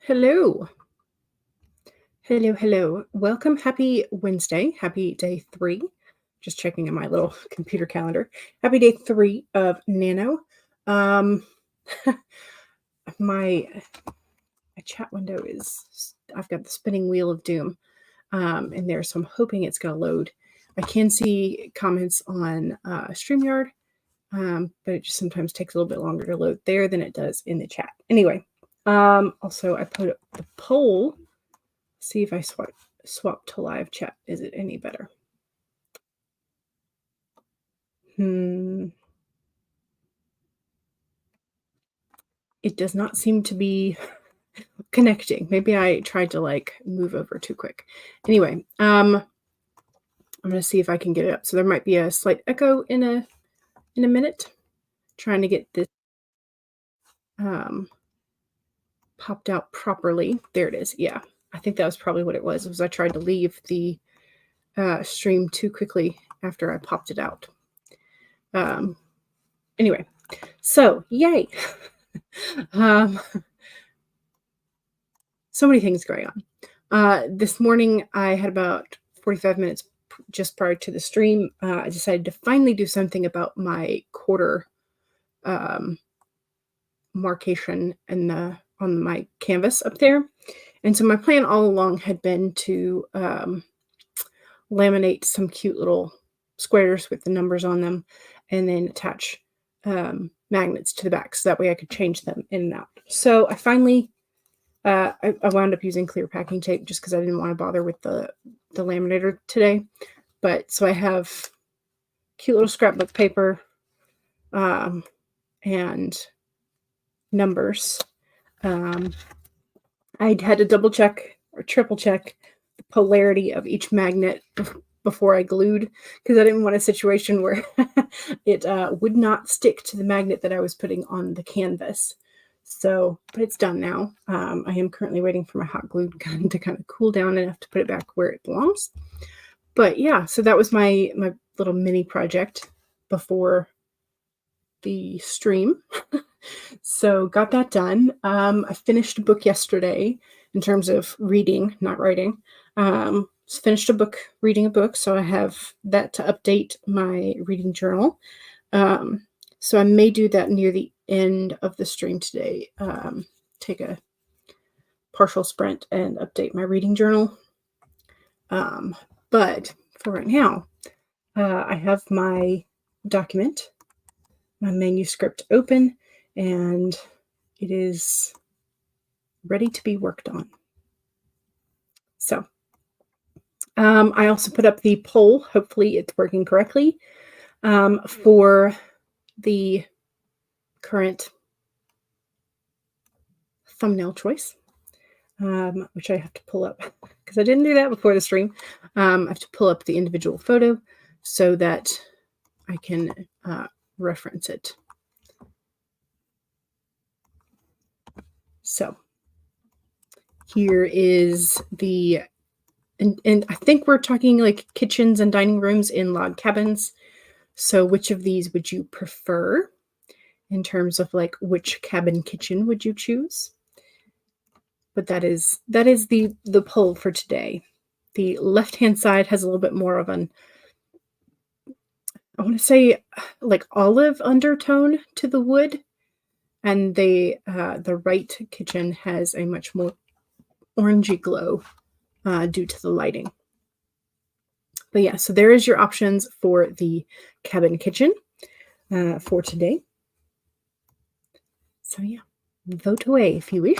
Hello. Hello, hello. Welcome. Happy Wednesday. Happy day 3. Just checking in my little computer calendar. Happy day 3 of Nano. Um my my chat window is I've got the spinning wheel of doom in there, so I'm hoping it's gonna load. I can see comments on StreamYard, but it just sometimes takes a little bit longer to load there than it does in the chat. Anyway, also I put up the poll. See if I swap to live chat. Is it any better? It does not seem to be connecting. Maybe I tried to move over too quick. Anyway, I'm gonna see if I can get it up. So there might be a slight echo in a minute. Trying to get this popped out properly. There it is. Yeah, I think that was probably what it was. I tried to leave the stream too quickly after I popped it out. Anyway, so yay. So many things going on. This morning I had about 45 minutes just prior to the stream. I decided to finally do something about my quarter marcation on my canvas up there. And so my plan all along had been to laminate some cute little squares with the numbers on them and then attach magnets to the back so that way I could change them in and out. So I finally I wound up using clear packing tape just because I didn't want to bother with the laminator today. But so I have cute little scrapbook paper and numbers. I had to double check or triple check the polarity of each magnet before I glued, because I didn't want a situation where it would not stick to the magnet that I was putting on the canvas. So, but it's done now. I am currently waiting for my hot glue gun to kind of cool down enough to put it back where it belongs. But yeah, so that was my little mini project before the stream. So got that done. I finished a book yesterday in terms of reading, not writing. Finished reading a book, so I have that to update my reading journal. So I may do that near the end of the stream today. Take a partial sprint and update my reading journal. But for right now, I have my document, my manuscript open, and it is ready to be worked on. So I also put up the poll. Hopefully it's working correctly for the current thumbnail choice, which I have to pull up because I didn't do that before the stream. I have to pull up the individual photo so that I can reference it. So here is the, and I think we're talking like kitchens and dining rooms in log cabins. So which of these would you prefer in terms of like which cabin kitchen would you choose? But that is the poll for today. The left-hand side has a little bit more of an, I want to say like olive undertone to the wood, and the right kitchen has a much more orangey glow due to the lighting. But yeah, so there is your options for the cabin kitchen for today. So yeah, vote away if you wish.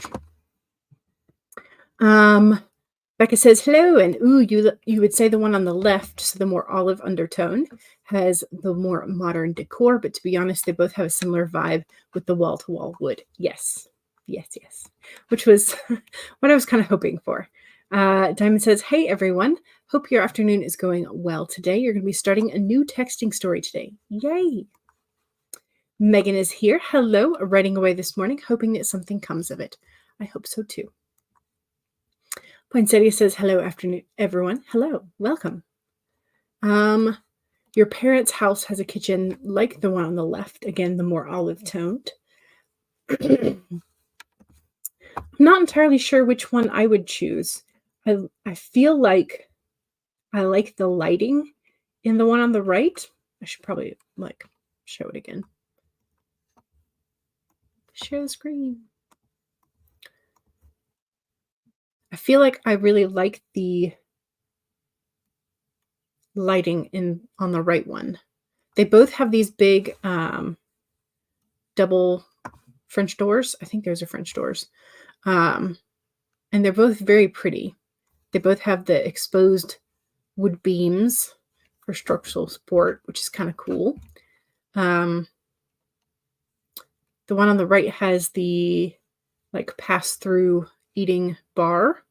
Becca says hello, and ooh, you would say the one on the left, so the more olive undertone, has the more modern decor. But to be honest, they both have a similar vibe with the wall-to-wall wood. Yes, yes, yes. Which was what I was kind of hoping for. Diamond says, hey everyone, hope your afternoon is going well today. You're going to be starting a new texting story today. Yay! Megan is here. Hello, writing away this morning, hoping that something comes of it. I hope so too. Poinsettia says, hello, afternoon, everyone. Hello, welcome. Your parents' house has a kitchen like the one on the left. Again, the more olive toned. I'm not entirely sure which one I would choose. I feel like I like the lighting in the one on the right. I should probably like show it again. Share the screen. I feel like I really like the lighting on the right one. They both have these big double French doors. I think those are French doors. And they're both very pretty. They both have the exposed wood beams for structural support, which is kind of cool. The one on the right has the like pass-through eating bar.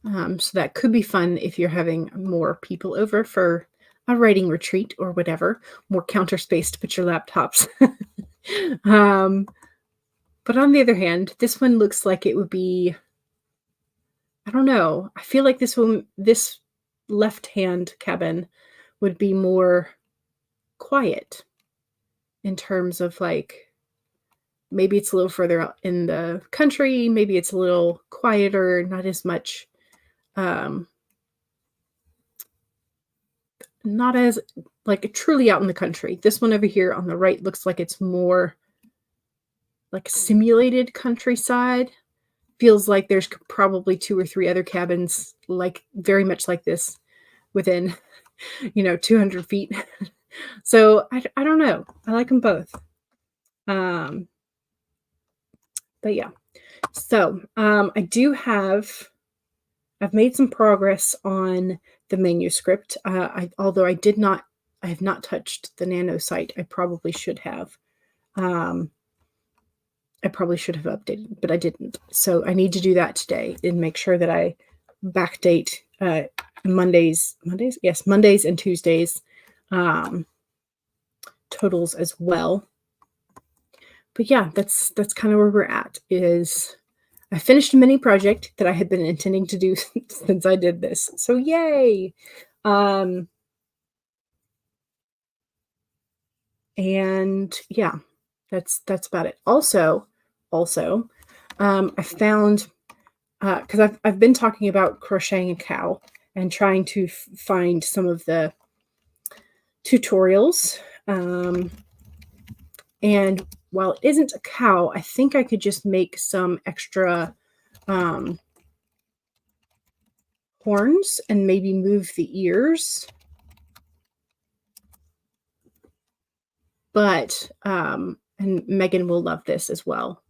So that could be fun if you're having more people over for a writing retreat or whatever, more counter space to put your laptops. But on the other hand, this one looks like it would be, I don't know. I feel like this left-hand cabin would be more quiet in terms of like, maybe it's a little further out in the country, maybe it's a little quieter, not as much, not as like truly out in the country. This one over here on the right looks like it's more like simulated countryside. Feels like there's probably 2 or 3 other cabins like very much like this within 200 feet. So I don't know. I like them both. But yeah. So I've made some progress on the manuscript. Although I have not touched the Nano site. I probably should have. I probably should have updated, but I didn't. So I need to do that today and make sure that I backdate Mondays and Tuesdays totals as well. But yeah, that's kind of where we're at. Is I finished a mini project that I had been intending to do since I did this. So yay! And yeah, that's about it. Also, I found because I've been talking about crocheting a cow and trying to find some of the tutorials. And while it isn't a cow, I think I could just make some extra horns and maybe move the ears. But, and Megan will love this as well.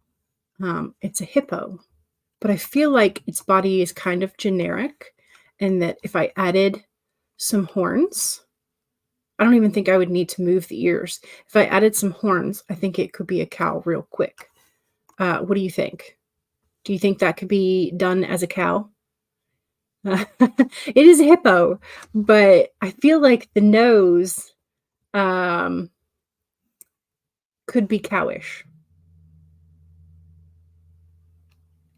It's a hippo, but I feel like its body is kind of generic, and that if I added some horns, I don't even think I would need to move the ears. If I added some horns, I think it could be a cow real quick. What do you think? Do you think that could be done as a cow? It is a hippo, but I feel like the nose could be cowish.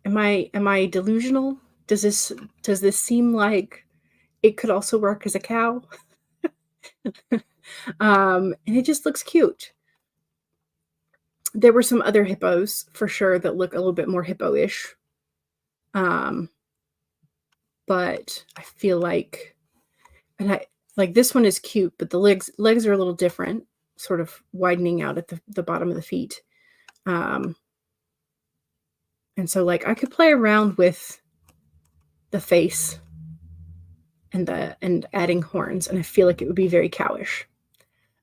Am I delusional? Does this seem like it could also work as a cow? And it just looks cute. There were some other hippos for sure that look a little bit more hippo-ish. But I feel like, this one is cute, but the legs are a little different, sort of widening out at the bottom of the feet. And so I could play around with the face and adding horns, and I feel like it would be very cowish.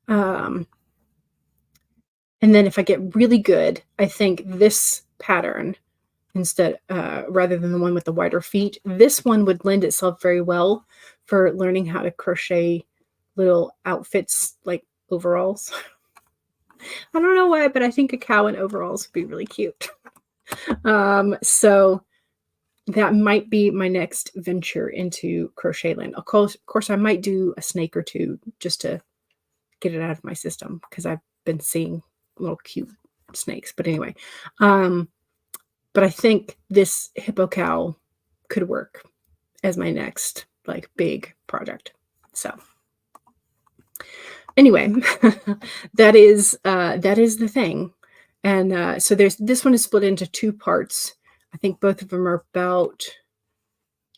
And then if I get really good, I think this pattern instead, rather than the one with the wider feet, this one would lend itself very well for learning how to crochet little outfits like overalls. I don't know why, but I think a cow in overalls would be really cute. So that might be my next venture into crochet land. Of course, I might do a snake or two just to get it out of my system, because I've been seeing little cute snakes. But anyway, but I think this hippo cow could work as my next big project. So anyway, that is the thing. And so this one is split into 2 parts. I think both of them are about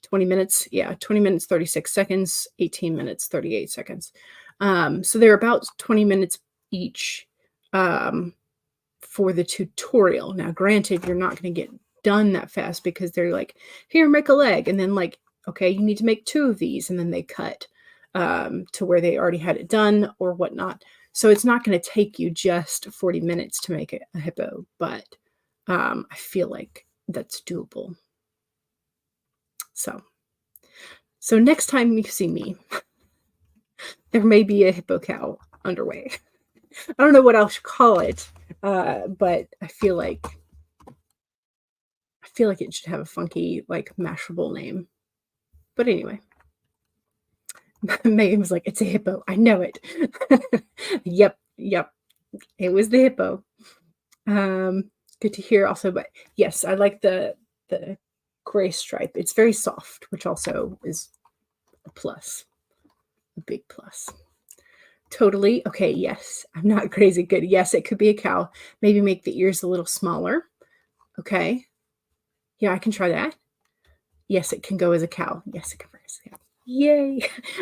20 minutes. Yeah, 20 minutes, 36 seconds, 18 minutes, 38 seconds. So they're about 20 minutes each for the tutorial. Now, granted, you're not going to get done that fast because they're like, here, make a leg. And then like, okay, you need to make 2 of these. And then they cut to where they already had it done or whatnot. So it's not going to take you just 40 minutes to make a hippo, but I feel like that's doable. So next time you see me, there may be a hippo cow underway. I don't know what else to call it, but I feel like it should have a funky, like, Mashable name. But anyway, Megan was like, "It's a hippo. I know it." Yep, it was the hippo. Good to hear. Also, but yes, I like the gray stripe. It's very soft, which also is a plus, a big plus. Totally. Okay, yes. I'm not crazy. Good. Yes, it could be a cow. Maybe make the ears a little smaller. Okay. Yeah, I can try that. Yes, it can go as a cow. Yes, it can go as a cow. Yay.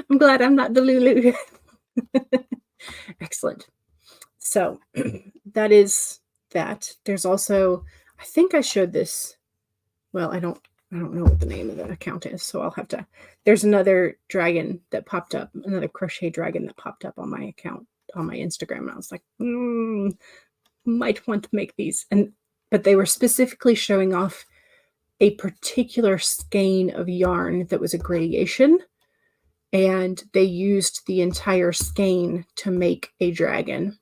I'm glad I'm not the Lulu. Excellent. So that is that. There's also, I think I showed this. Well, I don't know what the name of the account is, so I'll have to. There's another dragon that popped up, another crochet dragon that popped up on my account, on my Instagram, and I was like, might want to make these. But they were specifically showing off a particular skein of yarn that was a gradation, and they used the entire skein to make a dragon.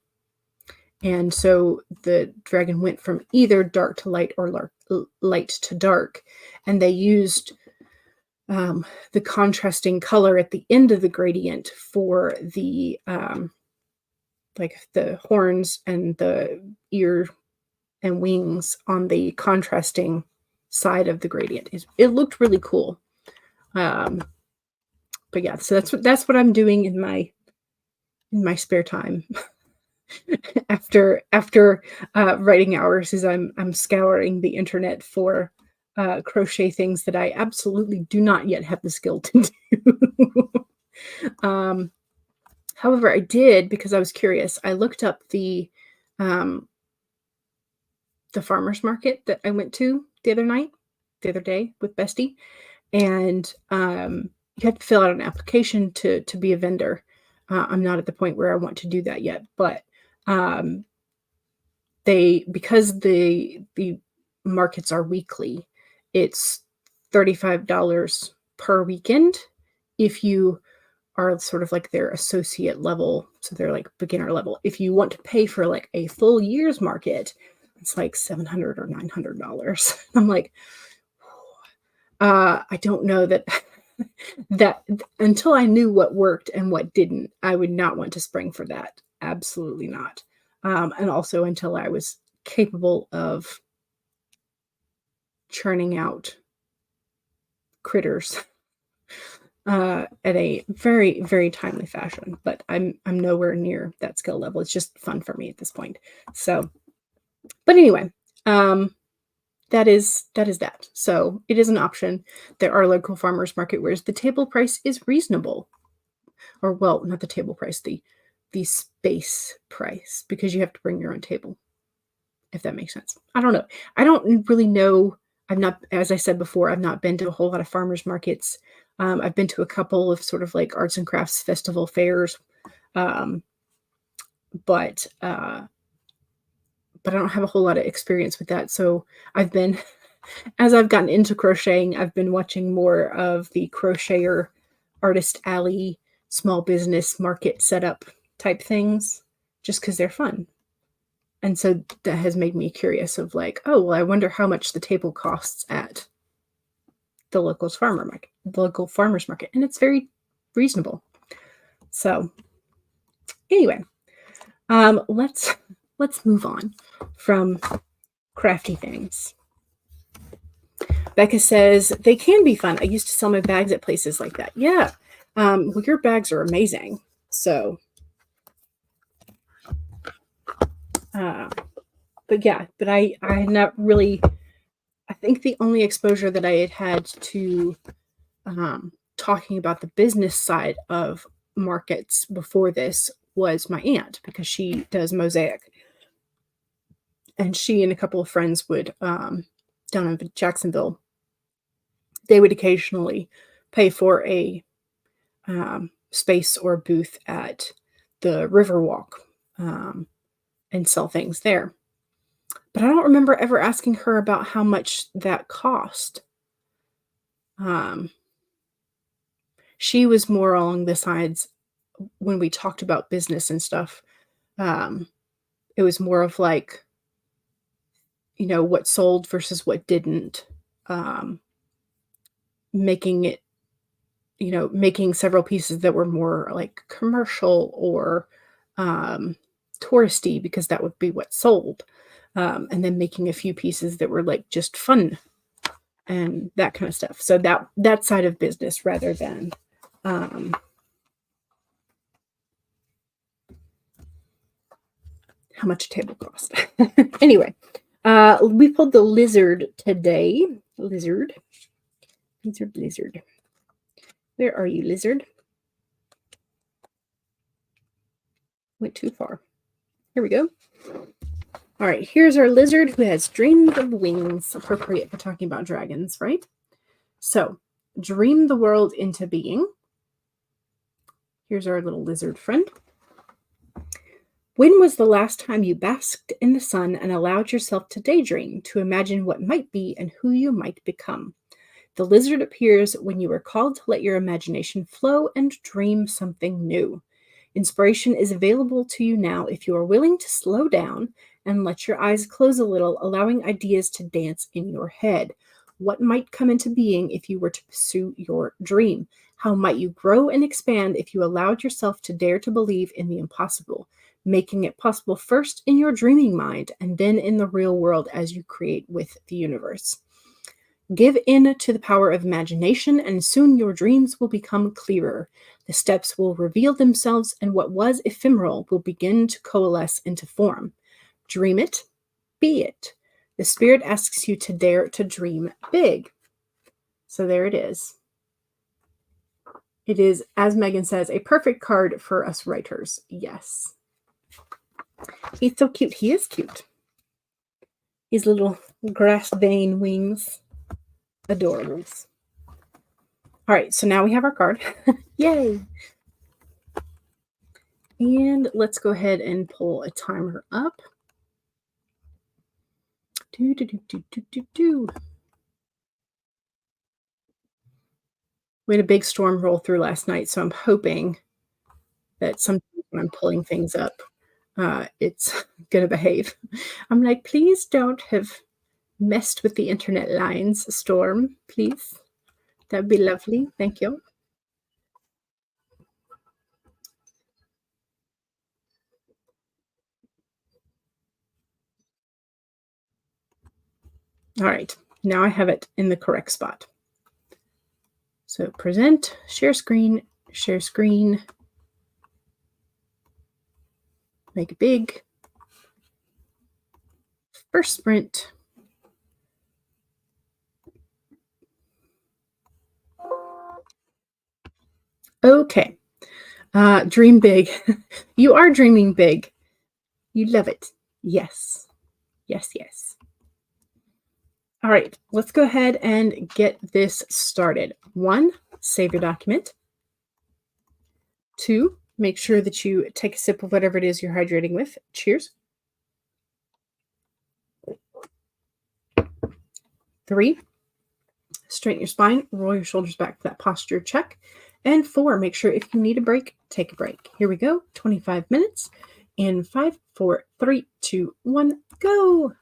And so the dragon went from either dark to light or light to dark. And they used the contrasting color at the end of the gradient for the like the horns and the ear and wings on the contrasting side of the gradient. It looked really cool. But yeah, so that's what I'm doing in my spare time. after writing hours, is I'm scouring the internet for crochet things that I absolutely do not yet have the skill to do. However, I did, because I was curious. I looked up the farmer's market that I went to the other day with Bestie, and you have to fill out an application to be a vendor. I'm not at the point where I want to do that yet, but because the markets are weekly, it's $35 per weekend if you are sort of like their associate level, so they're like beginner level. If you want to pay for like a full year's market, it's like $700 or $900. I'm like, I don't know that until I knew what worked and what didn't, I would not want to spring for that. Absolutely not. And also until I was capable of churning out critters at a very, very timely fashion. But I'm nowhere near that skill level. It's just fun for me at this point. So, but anyway, that is that. So it is an option. There are local farmers market where the table price is reasonable. Or, well, not the table price, the space price, because you have to bring your own table, if that makes sense. I don't know. I don't really know. As I said before, I've not been to a whole lot of farmers markets. I've been to a couple of sort of like arts and crafts festival fairs, but I don't have a whole lot of experience with that. So as I've gotten into crocheting, I've been watching more of the Crocheter Artist Alley small business market setup type things, just because they're fun. And so that has made me curious of like, oh, well, I wonder how much the table costs at the local farmer's market. And it's very reasonable. So anyway, let's move on from crafty things. Becca says, they can be fun. I used to sell my bags at places like that. Yeah. Well, your bags are amazing. So, but yeah, but I not really, I think the only exposure that I had had to talking about the business side of markets before this was my aunt, because she does mosaic. And she and a couple of friends would, down in Jacksonville, they would occasionally pay for a space or booth at the Riverwalk, and sell things there. But I don't remember ever asking her about how much that cost. Um, she was more along the sides when we talked about business and stuff. Um, it was more of like, what sold versus what didn't. Um, making it, making several pieces that were more like commercial or touristy, because that would be what sold. And then making a few pieces that were like just fun and that kind of stuff. So that side of business, rather than how much a table cost. Anyway, we pulled the lizard today. Lizard. Lizard. Where are you, lizard? Went too far. Here we go. All right, here's our lizard who has dreams of wings, appropriate for talking about dragons, right? So, dream the world into being. Here's our little lizard friend. When was the last time you basked in the sun and allowed yourself to daydream, to imagine what might be and who you might become? The lizard appears when you are called to let your imagination flow and dream something new. Inspiration is available to you now if you are willing to slow down and let your eyes close a little, allowing ideas to dance in your head. What might come into being if you were to pursue your dream? How might you grow and expand if you allowed yourself to dare to believe in the impossible, making it possible first in your dreaming mind and then in the real world as you create with the universe? Give in to the power of imagination, and soon your dreams will become clearer. The steps will reveal themselves, and what was ephemeral will begin to coalesce into form. Dream it, be it. The spirit asks you to dare to dream big. So there it is. It is, as Megan says, a perfect card for us writers. Yes. He's so cute. He is cute. His little grass vein wings. Adorables. All right, so now we have our card. Yay! And let's go ahead and pull a timer up. We had a big storm roll through last night, so I'm hoping that sometimes when I'm pulling things up, it's going to behave. I'm like, please don't have messed with the internet lines, storm, please. That'd be lovely. Thank you. All right, now I have it in the correct spot. So present, share screen, make it big, first sprint. Okay, dream big. You are dreaming big. You love it. Yes, yes, yes. All right, let's go ahead and get this started. 1, save your document. 2, make sure that you take a sip of whatever it is you're hydrating with. Cheers. 3, straighten your spine, roll your shoulders back for that posture check. And 4, make sure if you need a break, take a break. Here we go, 25 minutes. In 5, 4, 3, 2, 1, go.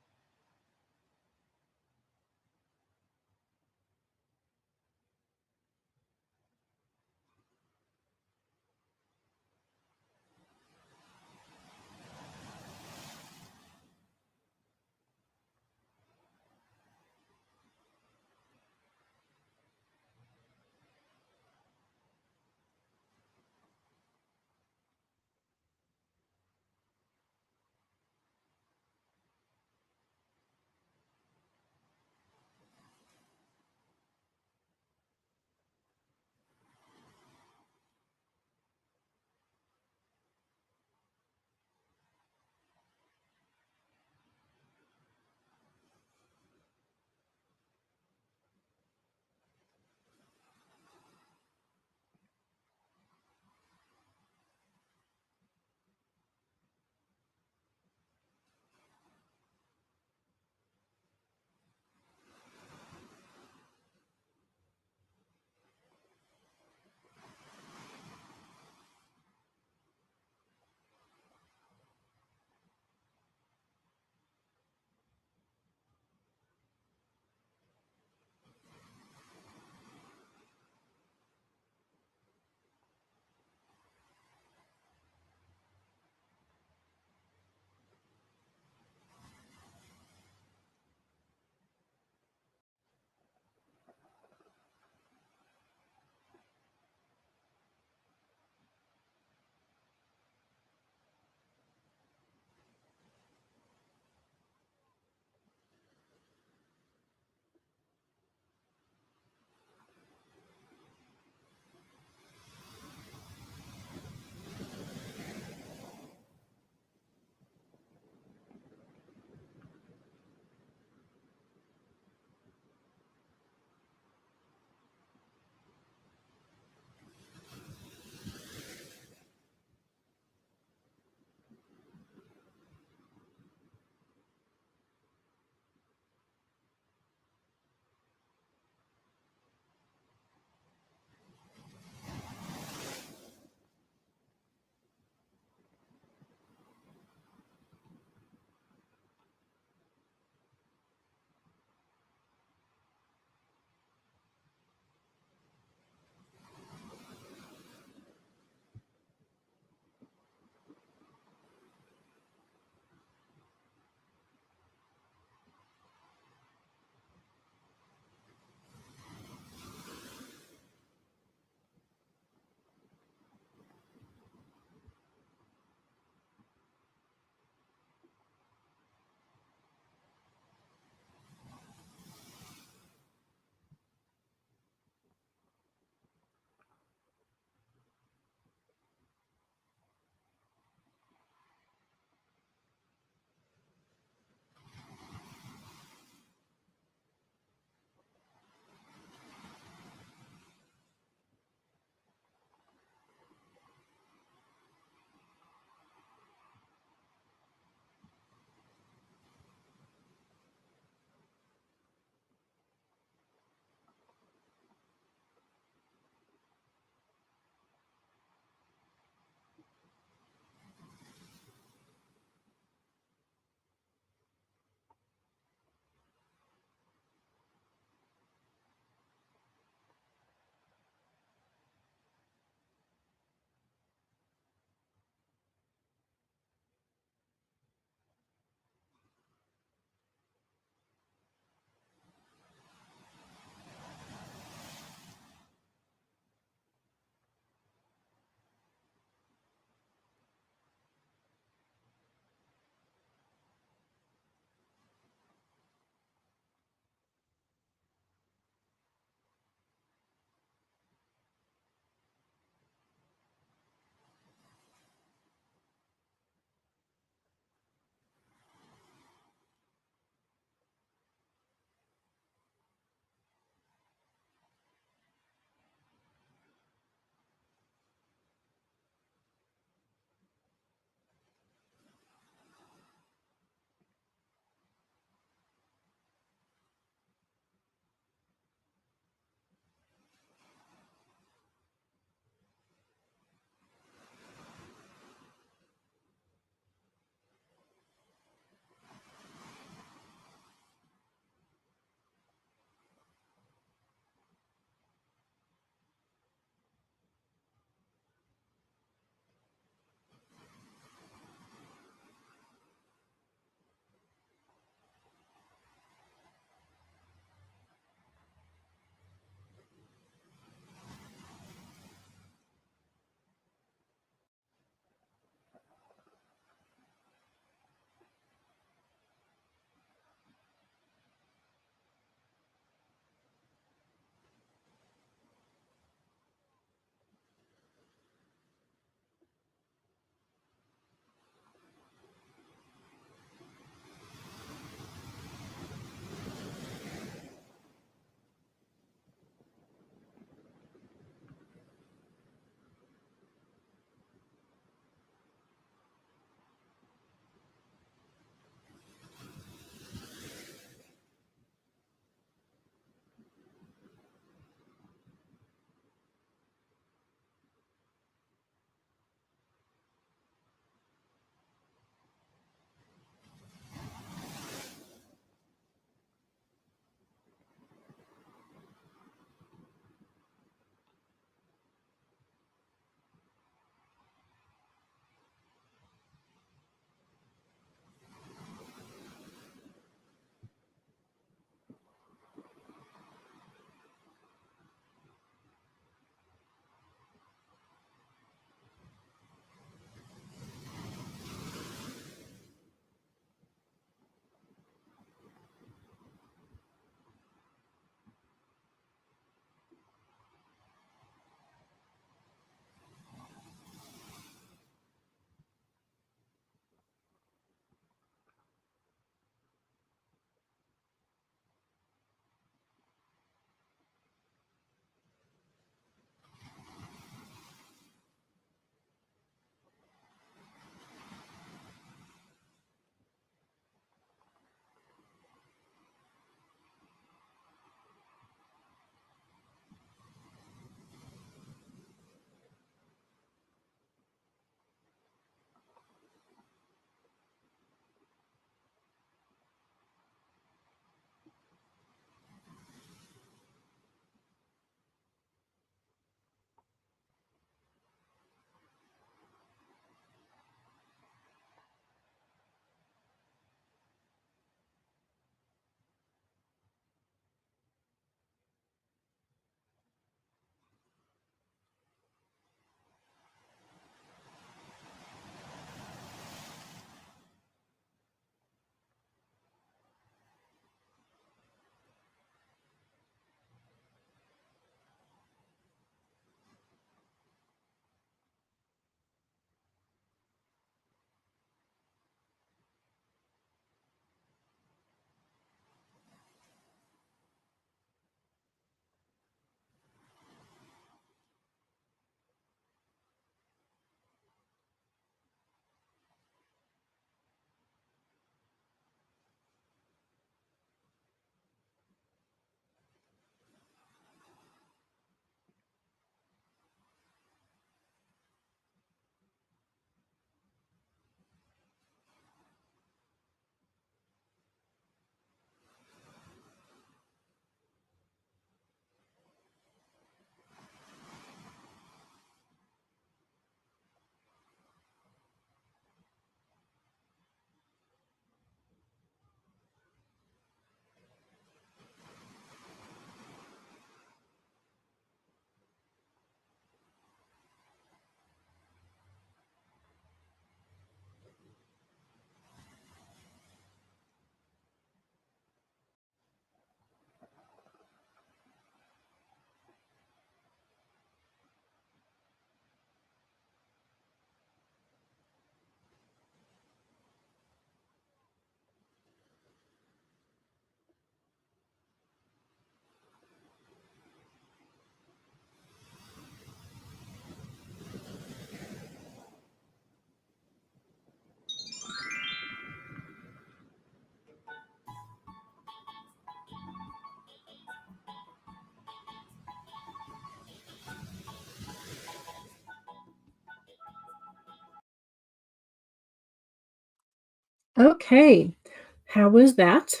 Okay, how was that?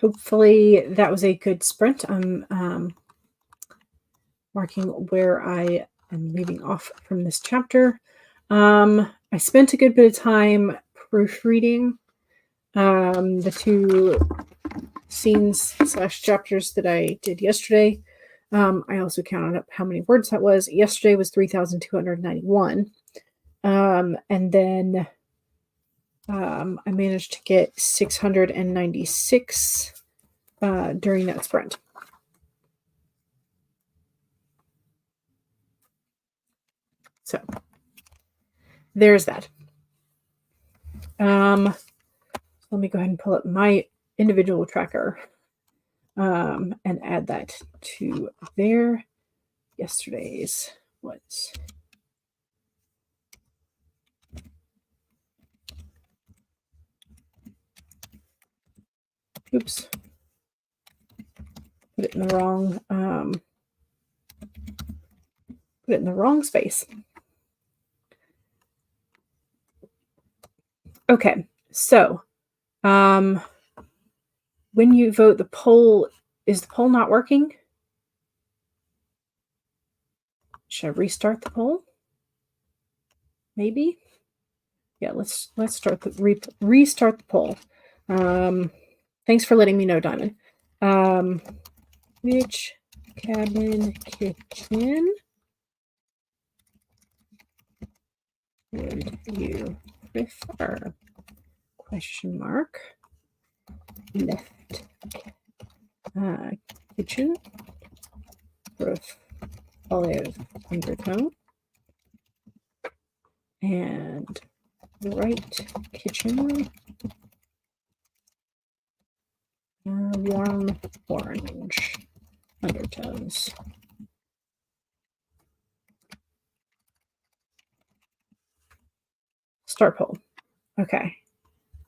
Hopefully that was a good sprint. I'm marking where I am leaving off from this chapter. I spent a good bit of time proofreading the two scenes / chapters that I did yesterday. I also counted up how many words that was. Yesterday was 3,291. And then I managed to get 696 during that sprint. So there's that. Let me go ahead and pull up my individual tracker and add that to there. Yesterday's was. Oops. Put it in the wrong space. Okay, so when you vote, the poll, is the poll not working? Should I restart the poll? Maybe. Yeah, let's start the restart the poll. Thanks for letting me know, Diamond. Which cabin kitchen would you prefer? Question mark. Left kitchen. Roof olive undertone. And right kitchen. Warm orange undertones. Start poll. Okay.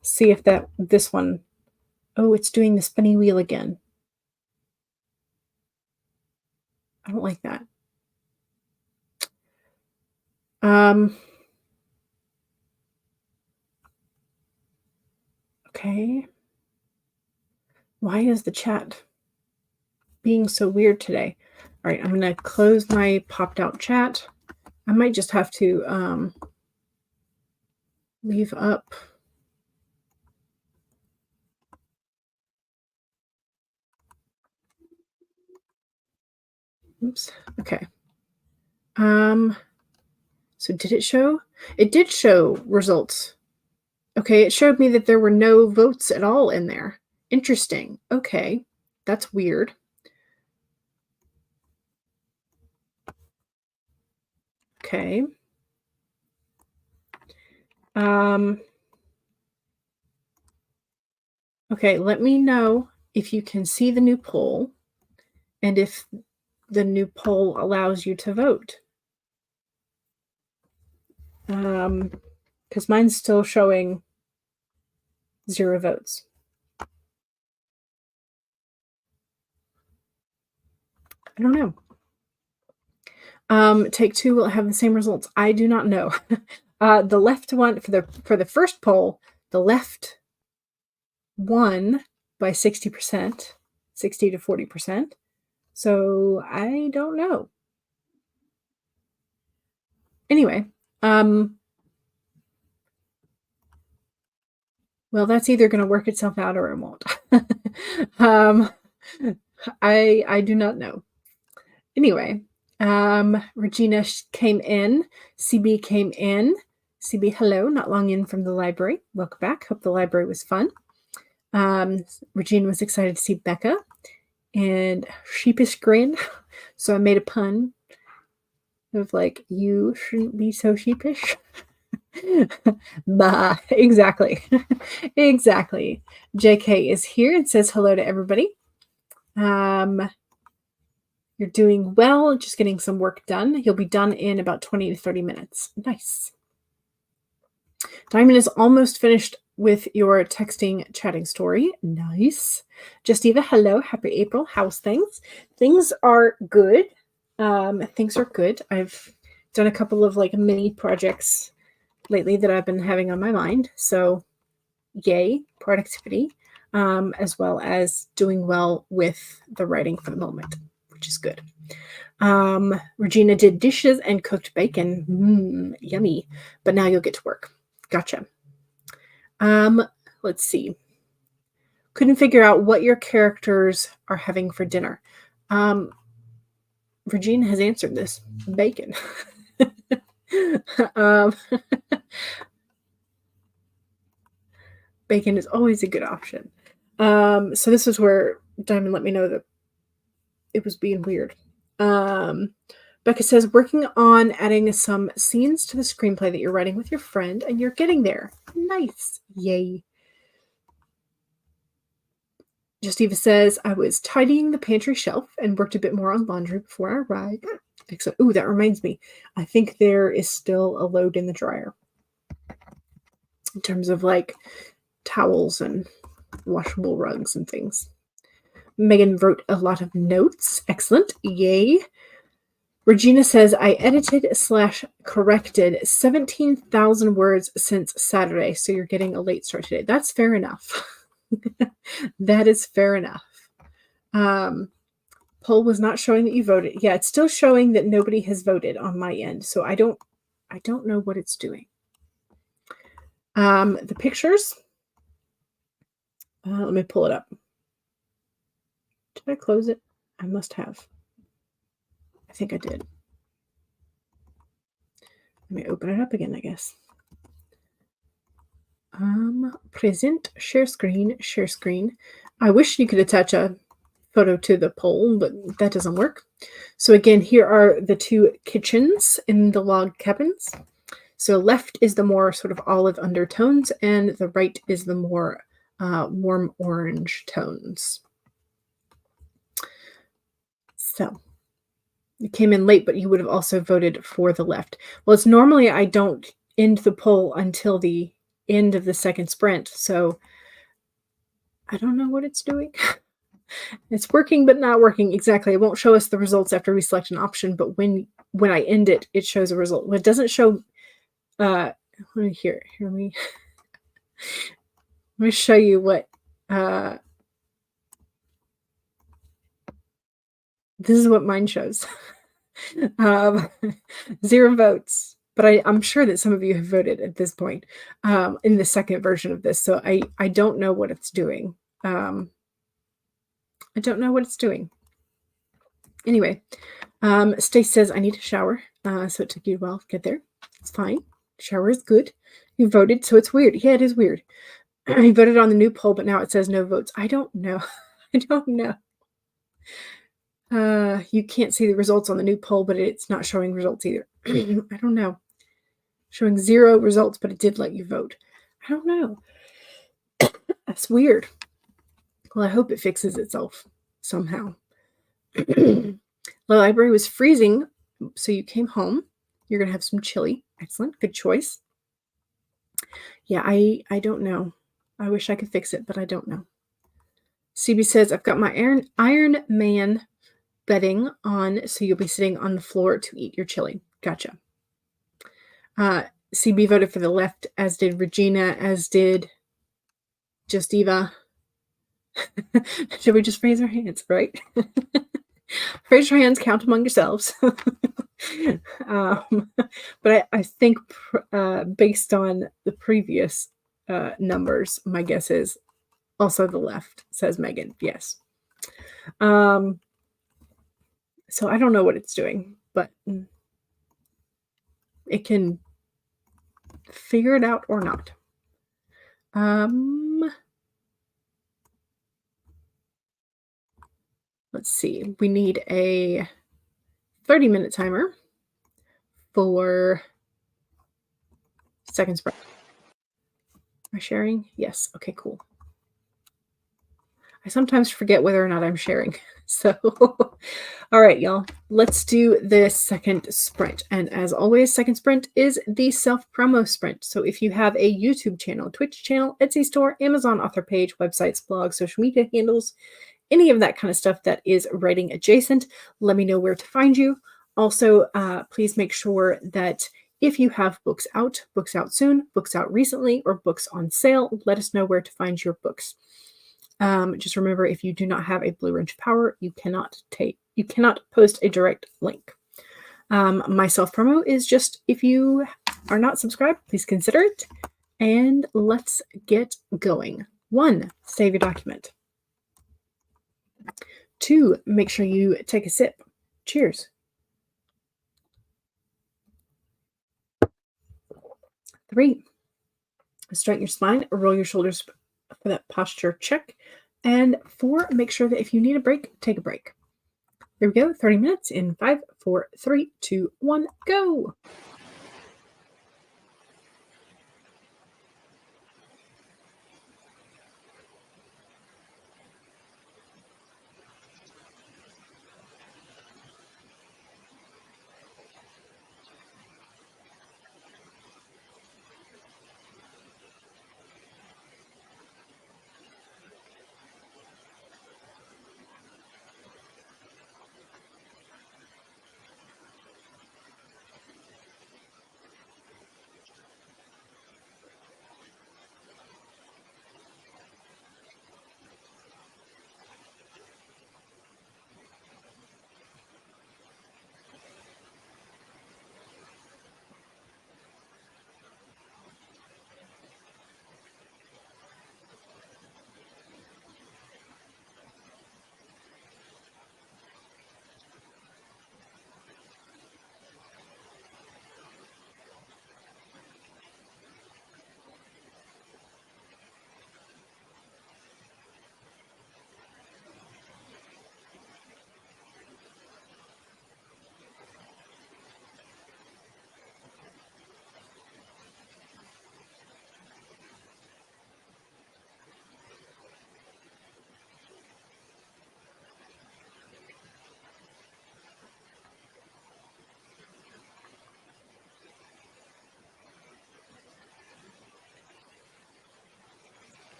See if this one. Oh, it's doing the spinny wheel again. I don't like that. Okay. Why is the chat being so weird today? All right, I'm going to close my popped out chat. I might just have to leave up. Oops. Okay. So did it show? It did show results. Okay, it showed me that there were no votes at all in there. Interesting. Okay. That's weird. Okay. Okay, let me know if you can see the new poll and if the new poll allows you to vote. Because mine's still showing 0 votes. I don't know. Take 2 will have the same results. I do not know. The left one for the first poll, the left won by 60%, 60 to 40%. So I don't know. Anyway, well, that's either going to work itself out or it won't. I do not know. Anyway, Regina came in. CB came in. CB, hello, not long in from the library. Welcome back. Hope the library was fun. Regina was excited to see Becca and sheepish grin. So I made a pun of like, you shouldn't be so sheepish. Bah, exactly. Exactly. JK is here and says hello to everybody. You're doing well, just getting some work done. You'll be done in about 20 to 30 minutes. Nice. Diamond is almost finished with your texting chatting story. Nice. Just Eva, hello. Happy April. How's things? Things are good. Things are good. I've done a couple of like mini projects lately that I've been having on my mind. So Yay, productivity, as well as doing well with the writing for the moment, which is good. Regina did dishes and cooked bacon. Yummy. But now you'll get to work. Gotcha. Let's see. Couldn't figure out what your characters are having for dinner. Regina has answered this. Bacon. Bacon is always a good option. So this is where Diamond let me know that it was being weird. Becca says, working on adding some scenes to the screenplay that you're writing with your friend, and you're getting there. Nice. Yay. Justiva says, I was tidying the pantry shelf and worked a bit more on laundry before I arrived. Excellent. Ooh, that reminds me. I think there is still a load in the dryer in terms of like towels and washable rugs and things. Megan wrote a lot of notes. Excellent. Yay. Regina says, I edited/corrected 17,000 words since Saturday, so you're getting a late start today. That's fair enough. That is fair enough. Poll was not showing that you voted. Yeah, it's still showing that nobody has voted on my end, so I don't know what it's doing. The pictures. Let me pull it up. Did I close it? I must have. I think I did. Let me open it up again, I guess. Present, share screen, share screen. I wish you could attach a photo to the poll, but that doesn't work. So again, here are the two kitchens in the log cabins. So left is the more sort of olive undertones, and the right is the more warm orange tones. So you came in late, but you would have also voted for the left. Well, it's normally I don't end the poll until the end of the second sprint, so I don't know what it's doing. It's working, but not working. Exactly. It won't show us the results after we select an option, but when I end it, it shows a result. Well, it doesn't show. Let me hear me. Let me show you what. This is what mine shows. 0 votes. But I'm sure that some of you have voted at this point in the second version of this. So I don't know what it's doing. I don't know what it's doing. Anyway, Stace says, I need a shower. So it took you a while to get there. It's fine. Shower is good. You voted, so it's weird. Yeah, it is weird. You voted on the new poll, but now it says no votes. I don't know. I don't know. You can't see the results on the new poll, but it's not showing results either. I don't know. Showing 0 results, but it did let you vote. I don't know. That's weird. Well, I hope it fixes itself somehow. The library was freezing, so you came home. You're going to have some chili. Excellent. Good choice. Yeah, I don't know. I wish I could fix it, but I don't know. CB says, I've got my Iron Man bedding on, so you'll be sitting on the floor to eat your chili. Gotcha. CB voted for the left, as did Regina, as did Justiva. Should we just raise our hands, right? Raise your hands, count among yourselves. But I think based on the previous numbers, my guess is also the left, says Megan. Yes. So I don't know what it's doing, but it can figure it out or not. Let's see. We need a 30-minute timer for second sprint. Am I sharing? Yes. Okay, cool. I sometimes forget whether or not I'm sharing. So, all right, y'all, let's do the second sprint. And as always, second sprint is the self-promo sprint. So if you have a YouTube channel, Twitch channel, Etsy store, Amazon author page, websites, blogs, social media handles, any of that kind of stuff that is writing adjacent, let me know where to find you. Also, please make sure that If you have books out soon, books out recently, or books on sale, let us know where to find your books. Just remember, if you do not have a Blue Ridge Power, you cannot post a direct link. My self-promo is just, if you are not subscribed, please consider it. And let's get going. 1, save your document. 2, make sure you take a sip. Cheers. 3, straighten your spine, roll your shoulders for that posture check. And 4, make sure that if you need a break, take a break. Here we go, 30 minutes in 5, 4, 3, 2, 1, go.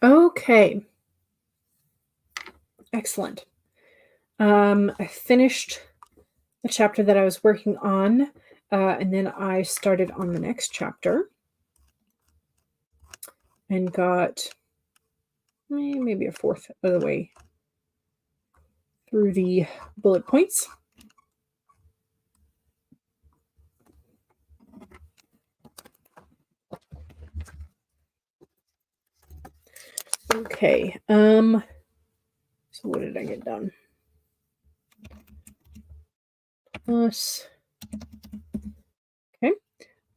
Okay. Excellent. I finished the chapter that I was working on, and then I started on the next chapter and got maybe a fourth of the way through the bullet points. Okay. So what did I get done? Plus, okay.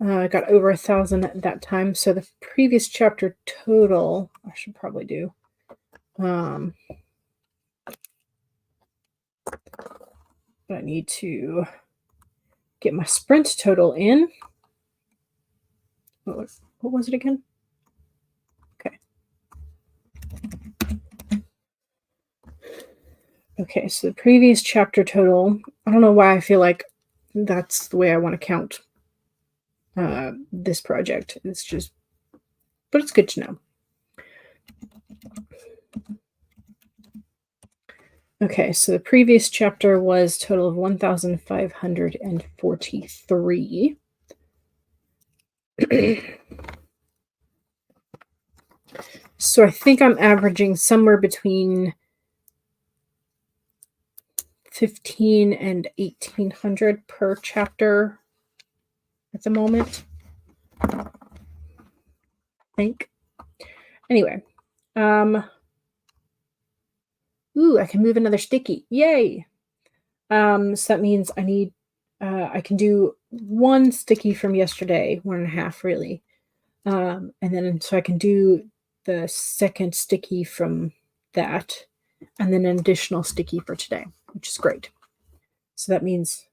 I got over 1,000 at that time. So the previous chapter total, I should probably do. But I need to get my sprint total in. What was it again? Okay. Okay, so the previous chapter total, I don't know why I feel like that's the way I want to count this project. It's just, but it's good to know. Okay, so the previous chapter was total of 1,543. So I think I'm averaging somewhere between 15 and 1,800 per chapter at the moment. I think. Anyway, ooh, I can move another sticky. Yay! So that means I can do one sticky from yesterday, 1.5 really. And then so I can do the second sticky from that, and then an additional sticky for today, which is great. So that means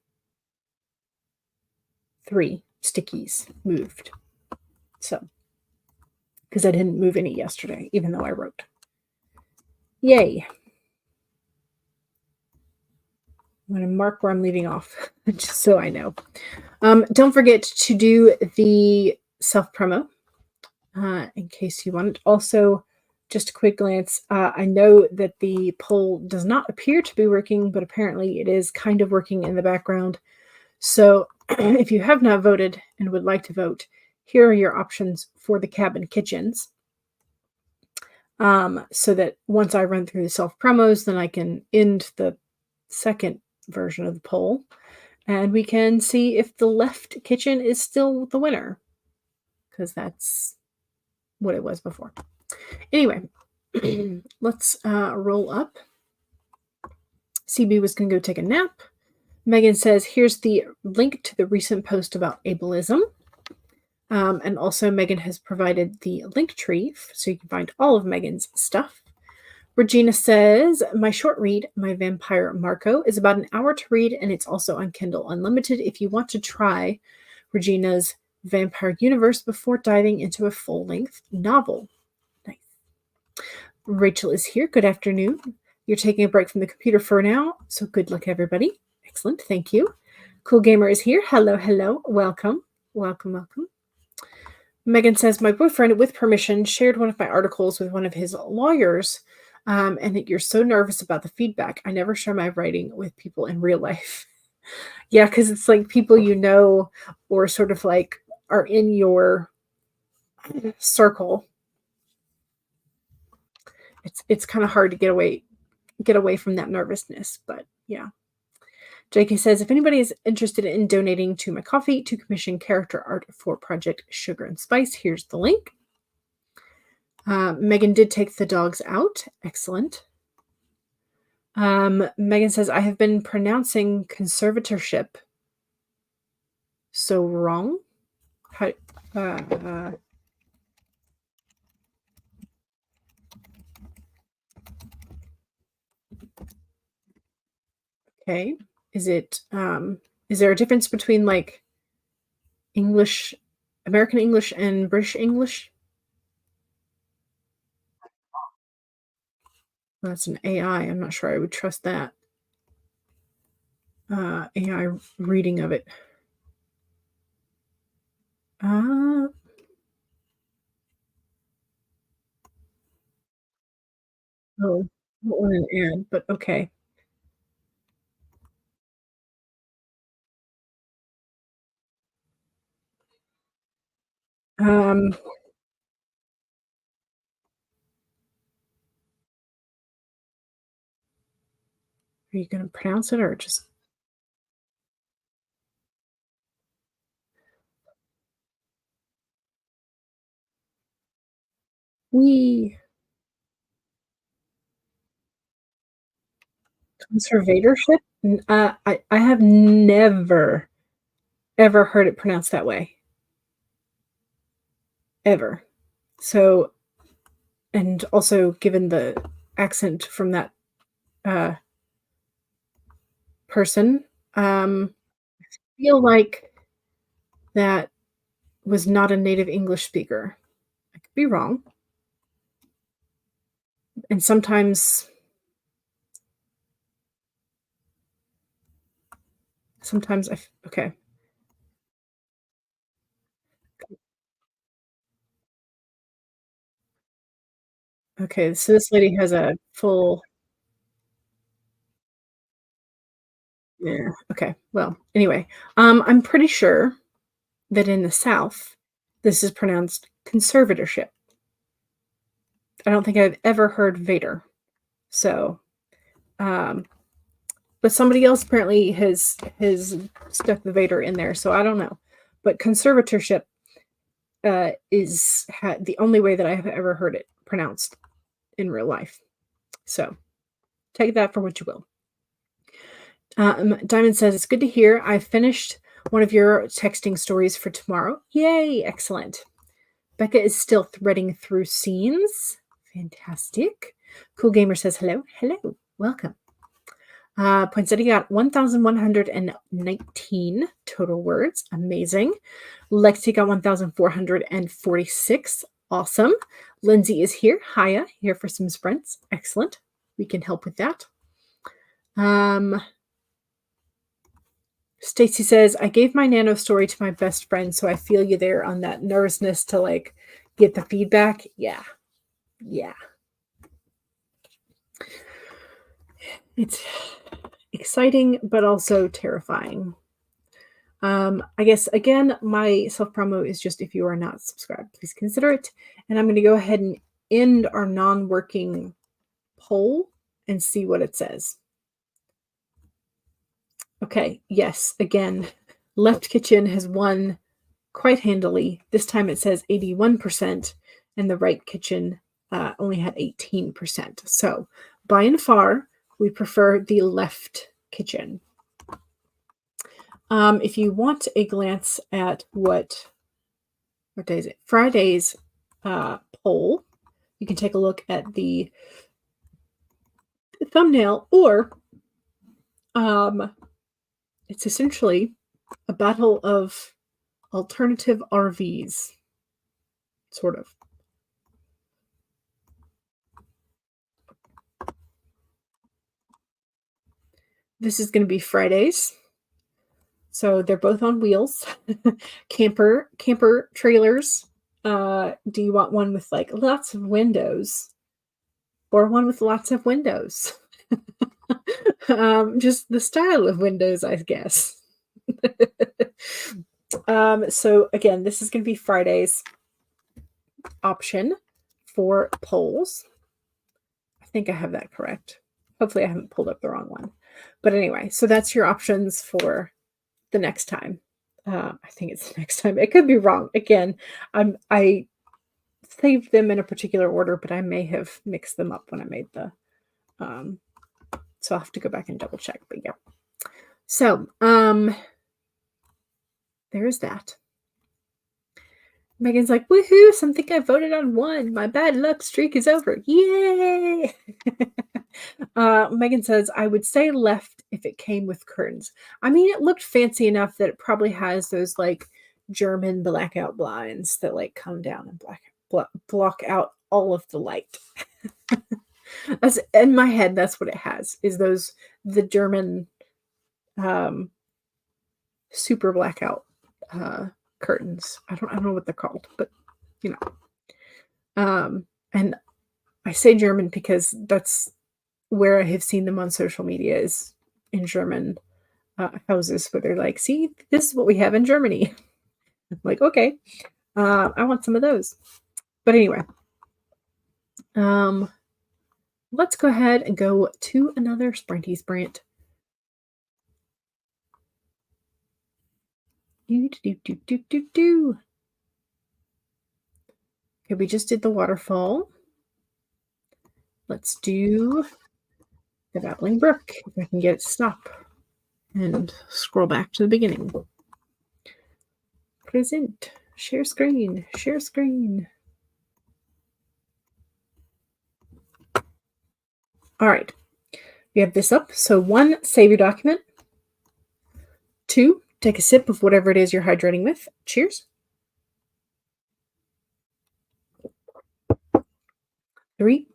3 stickies moved. So, because I didn't move any yesterday, even though I wrote. Yay. I'm going to mark where I'm leaving off, just so I know. Don't forget to do the self-promo in case you want it. Also, just a quick glance. I know that the poll does not appear to be working, but apparently it is kind of working in the background. So if you have not voted and would like to vote, here are your options for the cabin kitchens. So that once I run through the self-promos, then I can end the second version of the poll, and we can see if the left kitchen is still the winner, because that's what it was before. Anyway, let's roll up. CB was going to go take a nap. Megan says, here's the link to the recent post about ableism. And also Megan has provided the link tree so you can find all of Megan's stuff. Regina says, my short read, My Vampire Marco, is about an hour to read, and it's also on Kindle Unlimited if you want to try Regina's vampire universe before diving into a full-length novel. Nice. Rachel is here. Good afternoon. You're taking a break from the computer for now, so good luck, everybody. Excellent. Thank you. Cool Gamer is here. Hello, hello. Welcome. Welcome, welcome. Megan says, my boyfriend, with permission, shared one of my articles with one of his lawyers, and that you're so nervous about the feedback. I never share my writing with people in real life. Yeah, because it's like people you know or sort of like are in your circle. It's kind of hard to get away from that nervousness, but yeah. JK says, if anybody is interested in donating to my coffee to commission character art for Project Sugar and Spice, here's the link. Megan did take the dogs out. Excellent. Megan says, I have been pronouncing conservatorship so wrong. Okay. Is there a difference between like English, American English and British English? That's an AI. I'm not sure I would trust that. AI reading of it. Oh, I don't want an ad, but okay. Are you gonna pronounce it or just we conservatorship? I have never, ever heard it pronounced that way, ever. So and also given the accent from that, uh, person, feel like that was not a native English speaker. I could be wrong, and sometimes okay. Okay, so this lady has a full yeah, okay. Well, anyway, I'm pretty sure that in the South, this is pronounced conservatorship. I don't think I've ever heard Vader. So, um, but somebody else apparently has stuck the Vader in there, so I don't know. But conservatorship is the only way that I have ever heard it pronounced in real life. So take that for what you will. Diamond says, it's good to hear. I finished one of your texting stories for tomorrow. Yay, excellent. Becca is still threading through scenes. Fantastic. Cool Gamer says, hello, hello, welcome. Poinsettia got 1,119 total words. Amazing. Lexi got 1,446. Awesome. Lindsay is here. Hiya, here for some sprints. Excellent. We can help with that. Stacy says, I gave my nano story to my best friend, so I feel you there on that nervousness to like get the feedback. Yeah. Yeah. It's exciting, but also terrifying. I guess again, my self promo is just if you are not subscribed, please consider it. And I'm going to go ahead and end our non working poll and see what it says. Okay, yes, again, Left Kitchen has won quite handily. This time it says 81%, and the Right Kitchen only had 18%. So by and far, we prefer the Left Kitchen. If you want a glance at what day is it? Friday's poll, you can take a look at the thumbnail, or it's essentially a battle of alternative RVs, sort of. This is going to be Fridays. So they're both on wheels. Camper trailers. Do you want one with like lots of windows or one with lots of windows? Just the style of windows, I guess. So again, this is going to be Friday's option for polls. I think I have that correct. Hopefully I haven't pulled up the wrong one. But anyway, so that's your options for the next time. I think it's the next time. It could be wrong. Again, I saved them in a particular order, but I may have mixed them up when I made the so I'll have to go back and double check. But yeah. So there's that. Megan's like, woohoo, something I voted on won. My bad luck streak is over. Yay! Megan says, I would say left if it came with curtains. I mean, it looked fancy enough that it probably has those like German blackout blinds that like come down and block out all of the light. That's in my head. That's what it has. Is the German super blackout curtains. I don't know what they're called, but you know. And I say German because that's where I have seen them on social media is in German houses where they're like, "See, this is what we have in Germany." I'm like, okay, I want some of those. But anyway, um, let's go ahead and go to another sprinty sprint. Do, do, do, do, do, do. Okay, we just did the waterfall. Let's do the babbling brook. If I can get it to stop and scroll back to the beginning. Present. Share screen. Share screen. All right. We have this up. So 1, save your document. 2, take a sip of whatever it is you're hydrating with. Cheers. 3,